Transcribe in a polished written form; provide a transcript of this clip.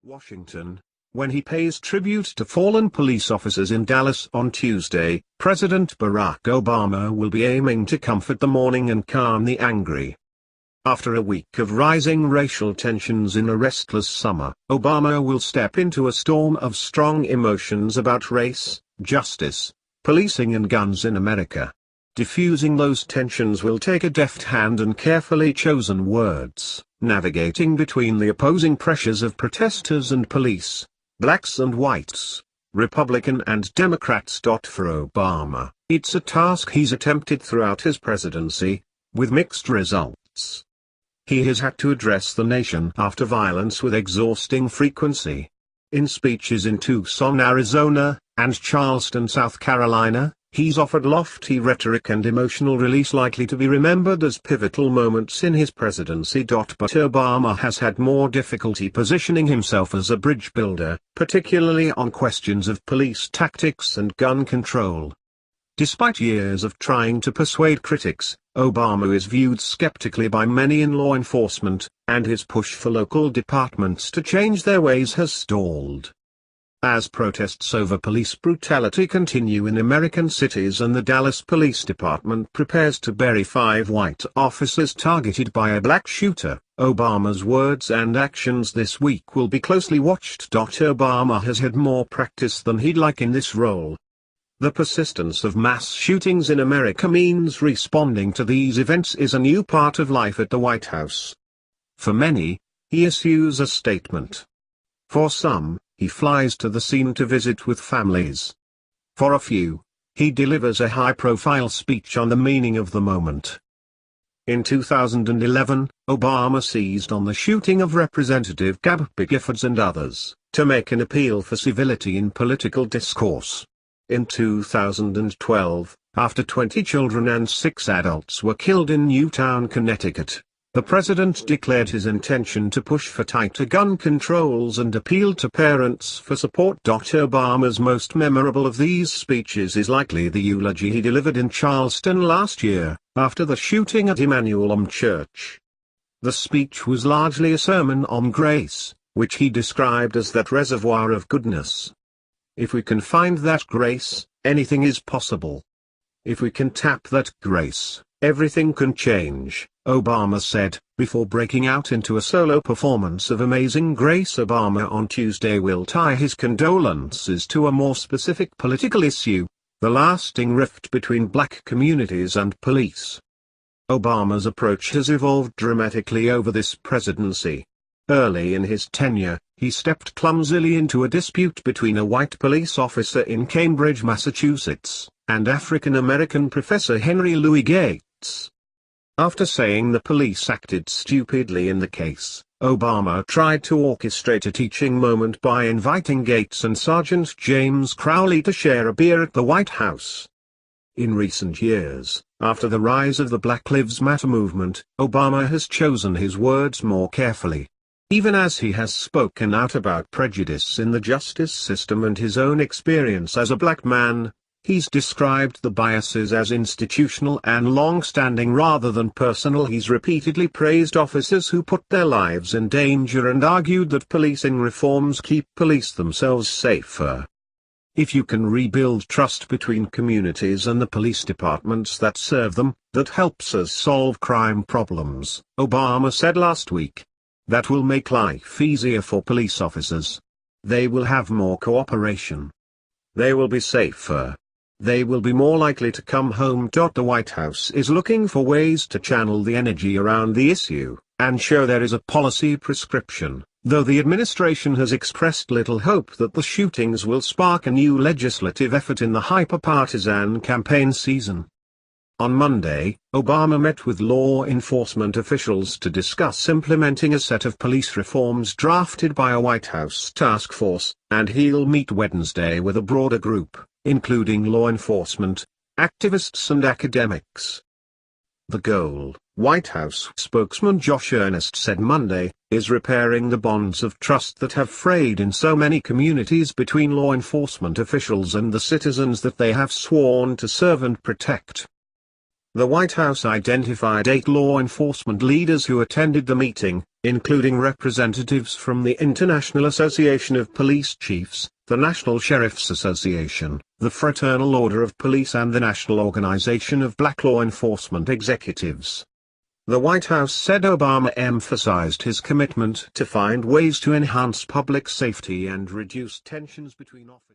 Washington, when he pays tribute to fallen police officers in Dallas on Tuesday, President Barack Obama will be aiming to comfort the mourning and calm the angry. After a week of rising racial tensions in a restless summer, Obama will step into a storm of strong emotions about race, justice, policing and guns in America. Diffusing those tensions will take a deft hand and carefully chosen words, navigating between the opposing pressures of protesters and police, blacks and whites, Republican and Democrats.For Obama. It's a task he's attempted throughout his presidency, with mixed results. He has had to address the nation after violence with exhausting frequency. In speeches in Tucson, Arizona, and Charleston, South Carolina, he's offered lofty rhetoric and emotional release likely to be remembered as pivotal moments in his presidency. But Obama has had more difficulty positioning himself as a bridge builder, particularly on questions of police tactics and gun control. Despite years of trying to persuade critics, Obama is viewed skeptically by many in law enforcement, and his push for local departments to change their ways has stalled. As protests over police brutality continue in American cities and the Dallas Police Department prepares to bury 5 white officers targeted by a black shooter, Obama's words and actions this week will be closely watched. Obama has had more practice than he'd like in this role. The persistence of mass shootings in America means responding to these events is a new part of life at the White House. For many, he issues a statement. For some, he flies to the scene to visit with families. For a few, he delivers a high-profile speech on the meaning of the moment. In 2011, Obama seized on the shooting of Representative Giffords and others, to make an appeal for civility in political discourse. In 2012, after 20 children and 6 adults were killed in Newtown, Connecticut, the president declared his intention to push for tighter gun controls and appealed to parents for support. Obama's most memorable of these speeches is likely the eulogy he delivered in Charleston last year, after the shooting at Emmanuel Church. The speech was largely a sermon on grace, which he described as that reservoir of goodness. If we can find that grace, anything is possible. If we can tap that grace, everything can change, Obama said, before breaking out into a solo performance of Amazing Grace. Obama on Tuesday will tie his condolences to a more specific political issue, the lasting rift between black communities and police. Obama's approach has evolved dramatically over this presidency. Early in his tenure, he stepped clumsily into a dispute between a white police officer in Cambridge, Massachusetts, and African-American professor Henry Louis Gates. After saying the police acted stupidly in the case, Obama tried to orchestrate a teaching moment by inviting Gates and Sergeant James Crowley to share a beer at the White House. In recent years, after the rise of the Black Lives Matter movement, Obama has chosen his words more carefully. Even as he has spoken out about prejudice in the justice system and his own experience as a black man, he's described the biases as institutional and long-standing rather than personal. He's repeatedly praised officers who put their lives in danger and argued that policing reforms keep police themselves safer. If you can rebuild trust between communities and the police departments that serve them, that helps us solve crime problems, Obama said last week. That will make life easier for police officers. They will have more cooperation. They will be safer. They will be more likely to come home. The White House is looking for ways to channel the energy around the issue, and show there is a policy prescription, though the administration has expressed little hope that the shootings will spark a new legislative effort in the hyper-partisan campaign season. On Monday, Obama met with law enforcement officials to discuss implementing a set of police reforms drafted by a White House task force, and he'll meet Wednesday with a broader group, including law enforcement, activists and academics. The goal, White House spokesman Josh Earnest said Monday, is repairing the bonds of trust that have frayed in so many communities between law enforcement officials and the citizens that they have sworn to serve and protect. The White House identified 8 law enforcement leaders who attended the meeting, including representatives from the International Association of Police Chiefs, the National Sheriff's Association, the Fraternal Order of Police and the National Organization of Black Law Enforcement Executives. The White House said Obama emphasized his commitment to find ways to enhance public safety and reduce tensions between officers.